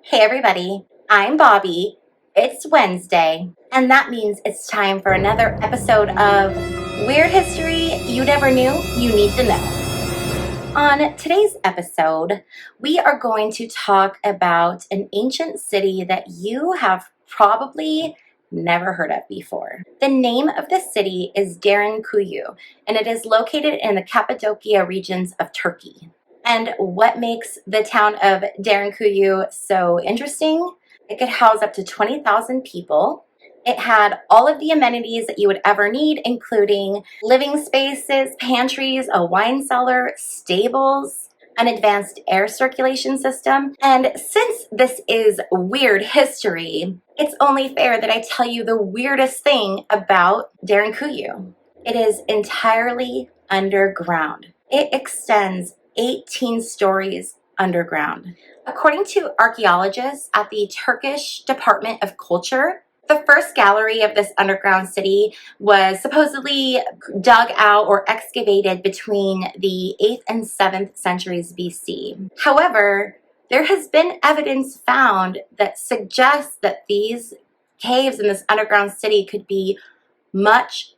Hey everybody, I'm Bobbie. It's Wednesday, and that means it's time for another episode of Weird History You Never Knew You Need to Know. On today's episode, we are going to talk about an ancient city that you have probably never heard of before. The name of the city is Derinkuyu, and it is located in the Cappadocia regions of Turkey. And what makes the town of Derinkuyu so interesting? It could house up to 20,000 people. It had all of the amenities that you would ever need, including living spaces, pantries, a wine cellar, stables, an advanced air circulation system. And since this is weird history, it's only fair that I tell you the weirdest thing about Derinkuyu. It is entirely underground. It extends 18 stories underground. According to archaeologists at the Turkish Department of Culture, the first gallery of this underground city was supposedly dug out or excavated between the 8th and 7th centuries BC. However, there has been evidence found that suggests that these caves in this underground city could be much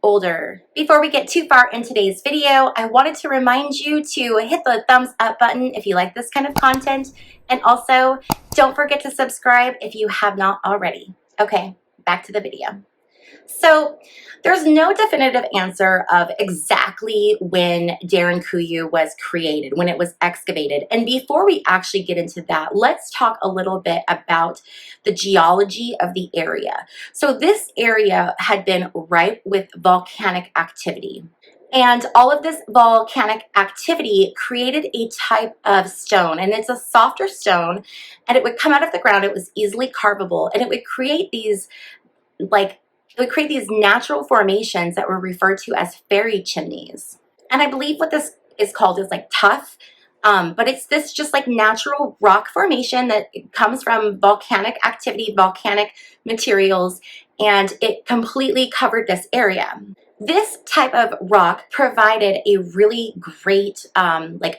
older. Before we get too far in today's video, I wanted to remind you to hit the thumbs up button if you like this kind of content, and also don't forget to subscribe if you have not already. Okay, back to the video. So there's no definitive answer of exactly when Derinkuyu was created, when it was excavated. And before we actually get into that, let's talk a little bit about the geology of the area. So this area had been ripe with volcanic activity. And all of this volcanic activity created a type of stone, and it's a softer stone, and it would come out of the ground. It was easily carvable, and it would create these natural formations that were referred to as fairy chimneys. And I believe what this is called is like tuff, but it's this just like natural rock formation that comes from volcanic activity, volcanic materials, and it completely covered this area. This type of rock provided a really great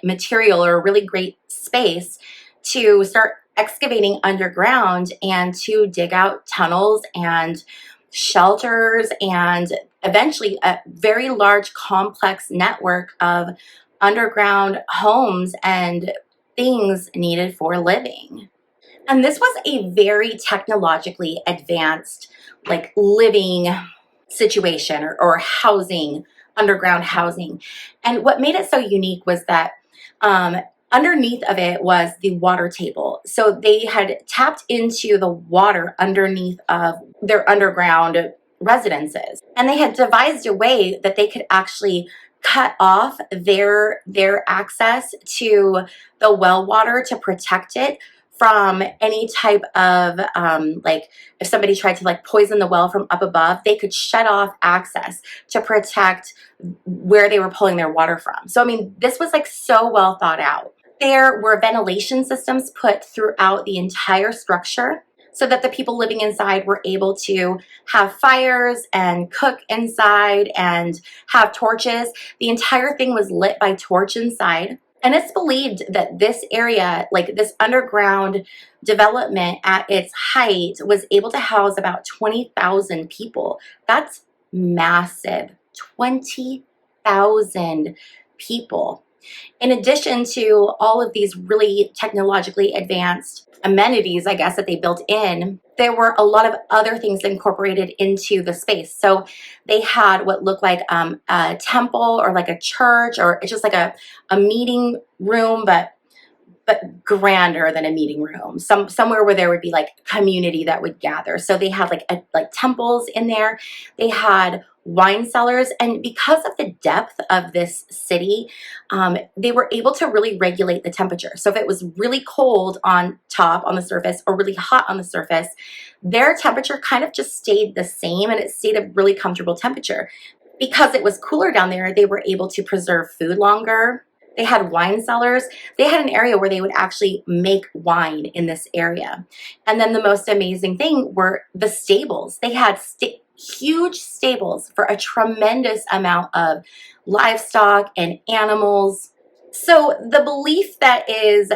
material, or a really great space to start excavating underground and to dig out tunnels and shelters, and eventually a very large complex network of underground homes and things needed for living. And this was a very technologically advanced living situation, or housing, underground housing. And what made it so unique was that underneath of it was the water table. So they had tapped into the water underneath of their underground residences. And they had devised a way that they could actually cut off their access to the well water to protect it from any type of if somebody tried to poison the well from up above, they could shut off access to protect where they were pulling their water from. So I mean, this was so well thought out. There were ventilation systems put throughout the entire structure so that the people living inside were able to have fires and cook inside and have torches. The entire thing was lit by torch inside. And it's believed that this area, this underground development at its height, was able to house about 20,000 people. That's massive. 20,000 people. In addition to all of these really technologically advanced amenities, I guess, that they built in, there were a lot of other things incorporated into the space. So they had what looked like a temple, or a church, or it's just a meeting room, but grander than a meeting room. Somewhere where there would be community that would gather. So they had temples in there. They had wine cellars, and because of the depth of this city, they were able to really regulate the temperature. So if it was really cold on top, on the surface, or really hot on the surface, their temperature kind of just stayed the same, and it stayed a really comfortable temperature. Because it was cooler down there, they were able to preserve food longer. They had wine cellars. They had an area where they would actually make wine in this area. And then the most amazing thing were the stables. They had huge stables for a tremendous amount of livestock and animals. So the belief that is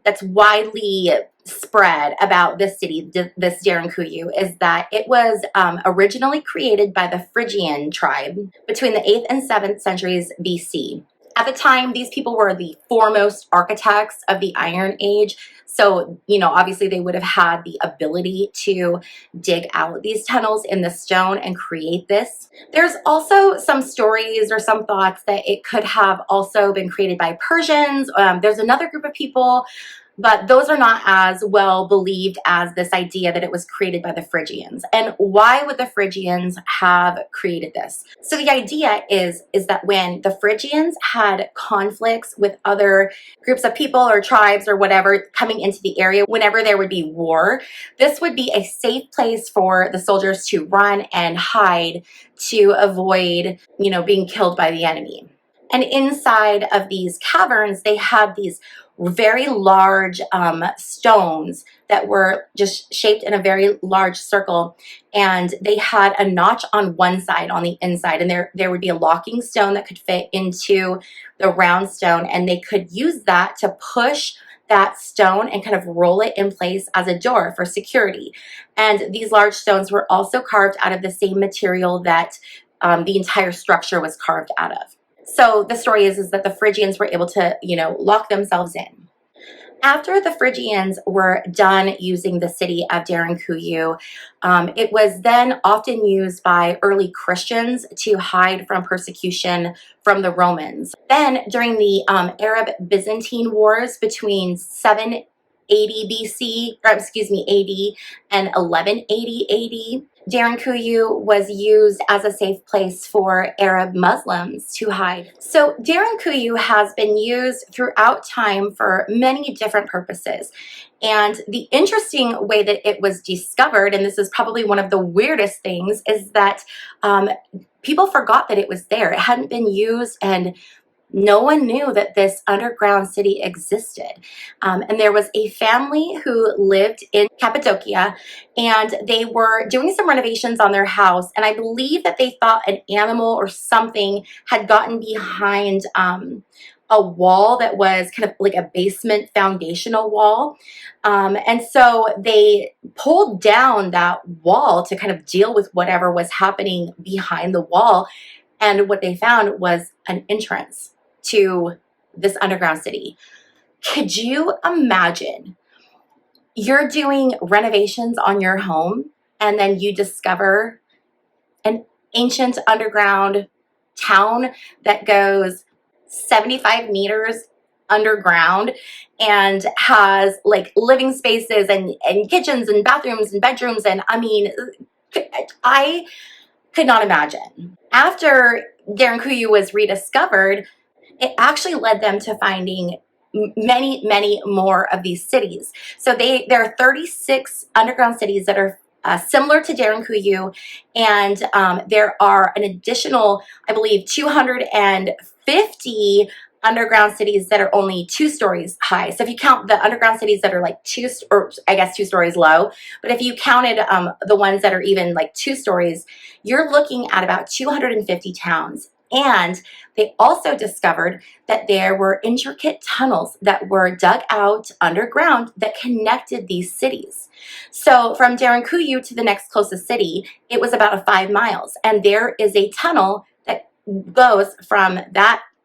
that's widely spread about this city, this Derinkuyu, is that it was originally created by the Phrygian tribe between the 8th and 7th centuries BC. At the time, these people were the foremost architects of the Iron Age. So, obviously they would have had the ability to dig out these tunnels in the stone and create this. There's also some stories or some thoughts that it could have also been created by Persians. There's another group of people, but those are not as well believed as this idea that it was created by the Phrygians. And why would the Phrygians have created this? So the idea is that when the Phrygians had conflicts with other groups of people or tribes or whatever coming into the area, whenever there would be war, this would be a safe place for the soldiers to run and hide to avoid, being killed by the enemy. And inside of these caverns, they had these very large stones that were just shaped in a very large circle, and they had a notch on one side on the inside, and there would be a locking stone that could fit into the round stone, and they could use that to push that stone and kind of roll it in place as a door for security. And these large stones were also carved out of the same material that the entire structure was carved out of. So the story is that the Phrygians were able to, lock themselves in. After the Phrygians were done using the city of Derinkuyu, it was then often used by early Christians to hide from persecution from the Romans. Then during the Arab-Byzantine Wars between 780 BC, or excuse me, AD and 1180 AD, Derinkuyu was used as a safe place for Arab Muslims to hide. So Derinkuyu has been used throughout time for many different purposes. And the interesting way that it was discovered, and this is probably one of the weirdest things, is that people forgot that it was there. It hadn't been used, and no one knew that this underground city existed. And there was a family who lived in Cappadocia, and they were doing some renovations on their house. And I believe that they thought an animal or something had gotten behind a wall that was kind of like a basement foundational wall. And so they pulled down that wall to kind of deal with whatever was happening behind the wall. And what they found was an entrance to this underground city. Could you imagine you're doing renovations on your home and then you discover an ancient underground town that goes 75 meters underground and has like living spaces and kitchens and bathrooms and bedrooms? And I could not imagine. After Derinkuyu was rediscovered, it actually led them to finding many, many more of these cities. So there are 36 underground cities that are similar to Derinkuyu, and there are an additional, I believe, 250 underground cities that are only 2 stories high. So if you count the underground cities that are like 2 stories low, but if you counted the ones that are even like 2 stories, you're looking at about 250 towns. And they also discovered that there were intricate tunnels that were dug out underground that connected these cities. So from Derinkuyu to the next closest city, it was about 5 miles. And there is a tunnel that goes from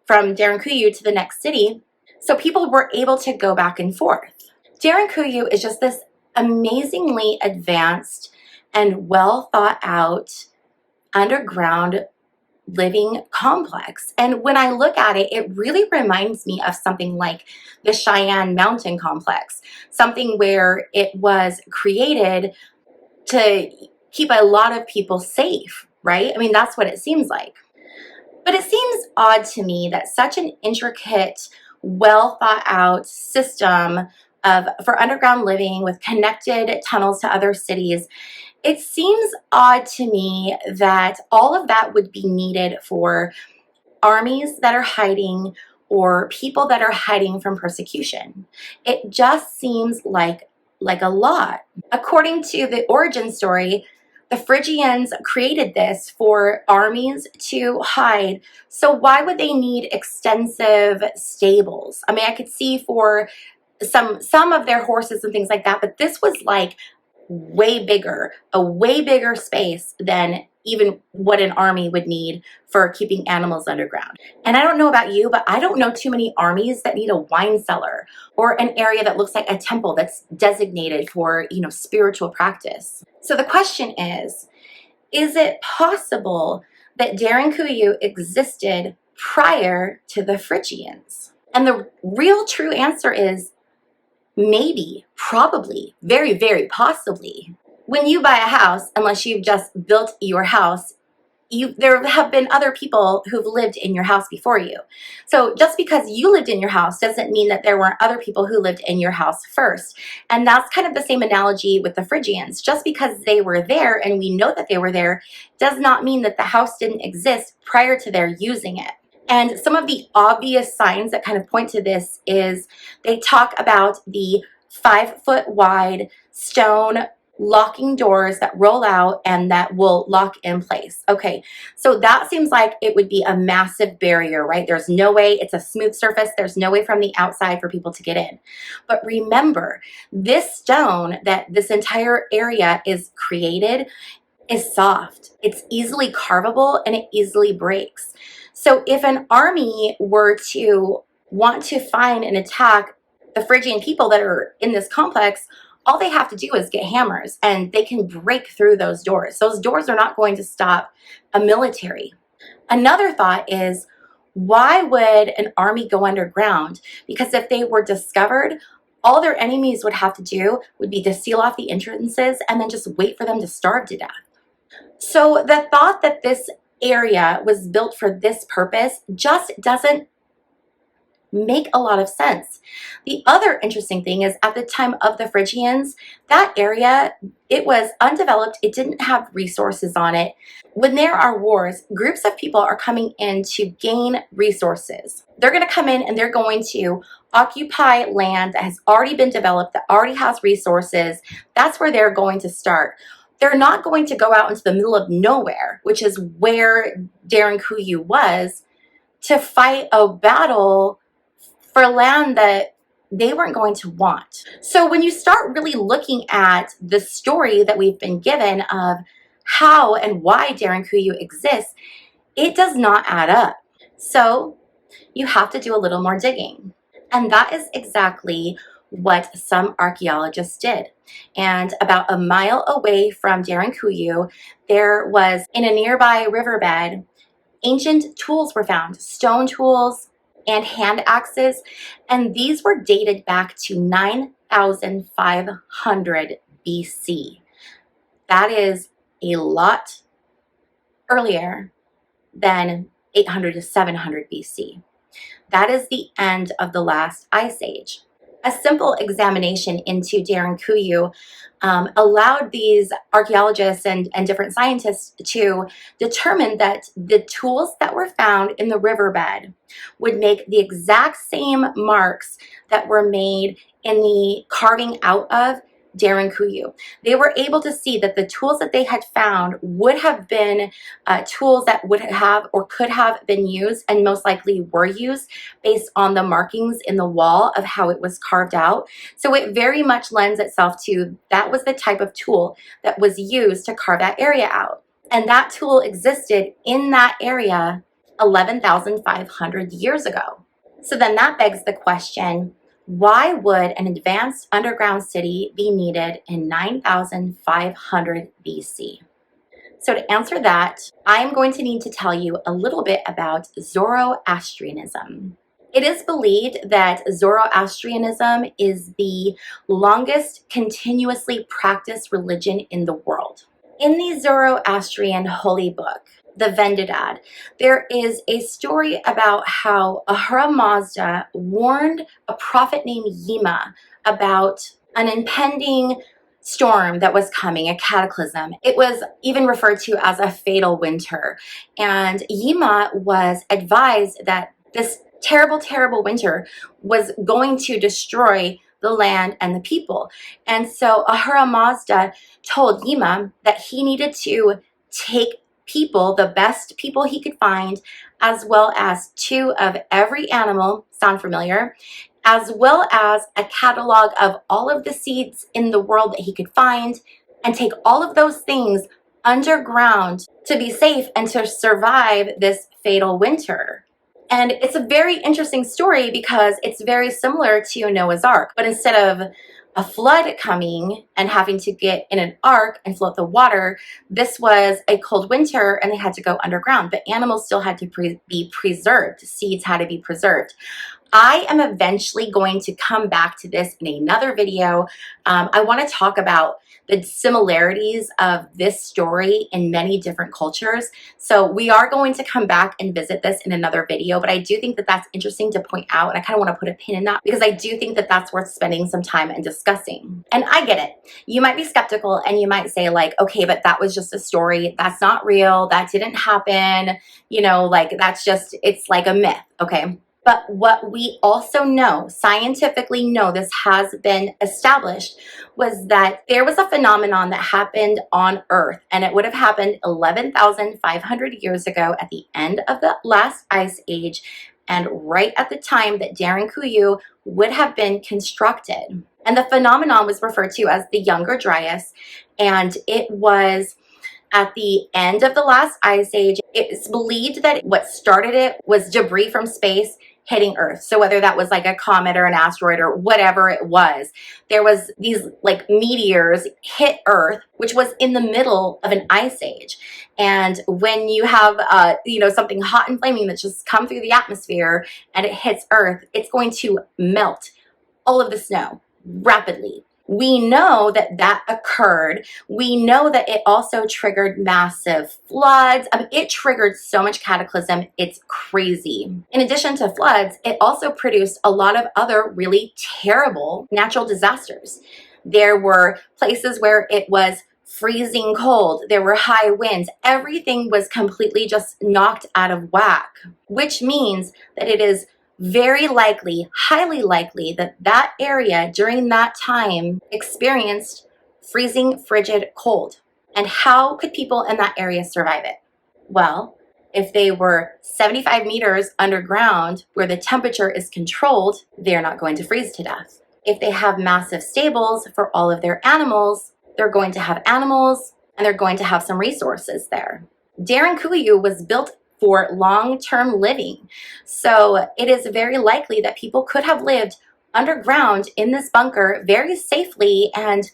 Derinkuyu to the next city. So people were able to go back and forth. Derinkuyu is just this amazingly advanced and well thought out underground living complex. And when I look at it, it really reminds me of something like the Cheyenne Mountain Complex, something where it was created to keep a lot of people safe, right? I mean, that's what it seems like. But it seems odd to me that such an intricate, well thought out system for underground living with connected tunnels to other cities, it seems odd to me that all of that would be needed for armies that are hiding or people that are hiding from persecution. It just seems like a lot. According to the origin story, The Phrygians created this for armies to hide. So why would they need extensive stables? I mean, I could see for some of their horses and things like that, but this was like way bigger, a way bigger space than even what an army would need for keeping animals underground. And I don't know about you, but I don't know too many armies that need a wine cellar or an area that looks like a temple that's designated for, spiritual practice. So the question is it possible that Derinkuyu existed prior to the Phrygians? And the real true answer is maybe, probably, very, very possibly. When you buy a house, unless you've just built your house, there have been other people who've lived in your house before you. So just because you lived in your house doesn't mean that there weren't other people who lived in your house first. And that's kind of the same analogy with the Phrygians. Just because they were there and we know that they were there does not mean that the house didn't exist prior to their using it. And some of the obvious signs that kind of point to this is they talk about the 5-foot wide stone locking doors that roll out and that will lock in place. Okay, so that seems like it would be a massive barrier, right? There's no way, it's a smooth surface. There's no way from the outside for people to get in. But remember, this stone that this entire area is created is soft. It's easily carvable and it easily breaks. So if an army were to want to find and attack the Phrygian people that are in this complex, all they have to do is get hammers and they can break through those doors. Those doors are not going to stop a military. Another thought is, why would an army go underground? Because if they were discovered, all their enemies would have to do would be to seal off the entrances and then just wait for them to starve to death. So the thought that this area was built for this purpose just doesn't make a lot of sense. The other interesting thing is at the time of the Phrygians, that area, it was undeveloped. It didn't have resources on it. When there are wars, groups of people are coming in to gain resources. They're going to come in and they're going to occupy land that has already been developed, that already has resources. That's where they're going to start. They're not going to go out into the middle of nowhere, which is where Derinkuyu was, to fight a battle for land that they weren't going to want. So when you start really looking at the story that we've been given of how and why Derinkuyu exists, it does not add up. So you have to do a little more digging. And that is exactly what some archaeologists did. And about a mile away from Derinkuyu, there was, in a nearby riverbed, ancient tools were found, stone tools and hand axes, and these were dated back to 9,500 BC. That is a lot earlier than 800 to 700 BC. That is the end of the last ice age. A simple examination into Derinkuyu allowed these archaeologists and different scientists to determine that the tools that were found in the riverbed would make the exact same marks that were made in the carving out of Derinkuyu. They were able to see that the tools that they had found would have been tools that would have or could have been used, and most likely were used, based on the markings in the wall of how it was carved out. So it very much lends itself to that was the type of tool that was used to carve that area out. And that tool existed in that area 11,500 years ago. So then that begs the question, why would an advanced underground city be needed in 9,500 BC? So to answer that, I'm going to need to tell you a little bit about Zoroastrianism. It is believed that Zoroastrianism is the longest continuously practiced religion in the world. In the Zoroastrian holy book, the Vendidad, there is a story about how Ahura Mazda warned a prophet named Yima about an impending storm that was coming, a cataclysm. It was even referred to as a fatal winter. And Yima was advised that this terrible, terrible winter was going to destroy the land, and the people. And so Ahura Mazda told Yima that he needed to take people, the best people he could find, as well as 2 of every animal, sound familiar, as well as a catalog of all of the seeds in the world that he could find, and take all of those things underground to be safe and to survive this fatal winter. And it's a very interesting story because it's very similar to Noah's Ark, but instead of a flood coming and having to get in an ark and float the water, this was a cold winter and they had to go underground, but animals still had to be preserved. Seeds had to be preserved. I am eventually going to come back to this in another video. I want to talk about the similarities of this story in many different cultures. So we are going to come back and visit this in another video, but I do think that that's interesting to point out, and I kind of want to put a pin in that because I do think that that's worth spending some time and discussing. And I get it. You might be skeptical and you might say like, okay, but that was just a story. That's not real. That didn't happen. You know, like that's just, it's like a myth. Okay. But what we also know, scientifically know, this has been established, was that there was a phenomenon that happened on Earth, and it would have happened 11,500 years ago at the end of the last ice age, and right at the time that Derinkuyu would have been constructed. And the phenomenon was referred to as the Younger Dryas, and it was at the end of the last ice age. It's believed that what started it was debris from space hitting Earth. So whether that was like a comet or an asteroid or whatever it was, there was these like meteors hit Earth, which was in the middle of an ice age. And when you have, something hot and flaming that's just come through the atmosphere and it hits Earth, it's going to melt all of the snow rapidly. We know that that occurred. We know that it also triggered massive floods. It triggered so much cataclysm. It's crazy. In addition to floods, it also produced a lot of other really terrible natural disasters. There were places where it was freezing cold. There were high winds. Everything was completely just knocked out of whack, which means that it is very likely, highly likely, that that area during that time experienced freezing, frigid cold. And how could people in that area survive it? Well, if they were 75 meters underground where the temperature is controlled, they're not going to freeze to death. If they have massive stables for all of their animals, they're going to have animals and they're going to have some resources there. Derinkuyu was built for long-term living. So it is very likely that people could have lived underground in this bunker very safely and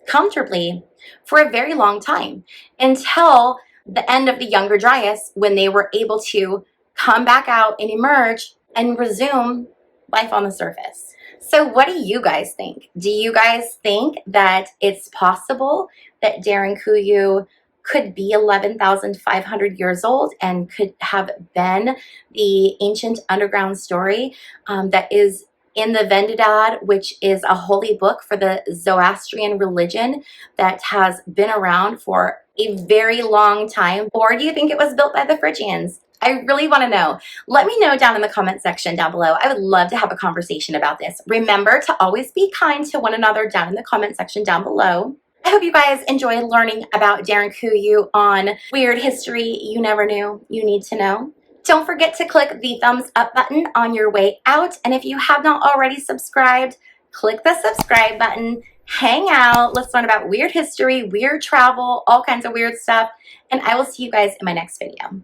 comfortably for a very long time until the end of the Younger Dryas, when they were able to come back out and emerge and resume life on the surface. So what do you guys think? Do you guys think that it's possible that Derinkuyu could be 11,500 years old and could have been the ancient underground story that is in the Vendidad, which is a holy book for the Zoroastrian religion that has been around for a very long time? Or do you think it was built by the Phrygians? I really want to know. Let me know down in the comment section down below. I would love to have a conversation about this. Remember to always be kind to one another down in the comment section down below. I hope you guys enjoyed learning about Derinkuyu on Weird History You Never Knew You Need to Know. Don't forget to click the thumbs up button on your way out. And if you have not already subscribed, click the subscribe button. Hang out. Let's learn about weird history, weird travel, all kinds of weird stuff. And I will see you guys in my next video.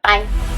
Bye.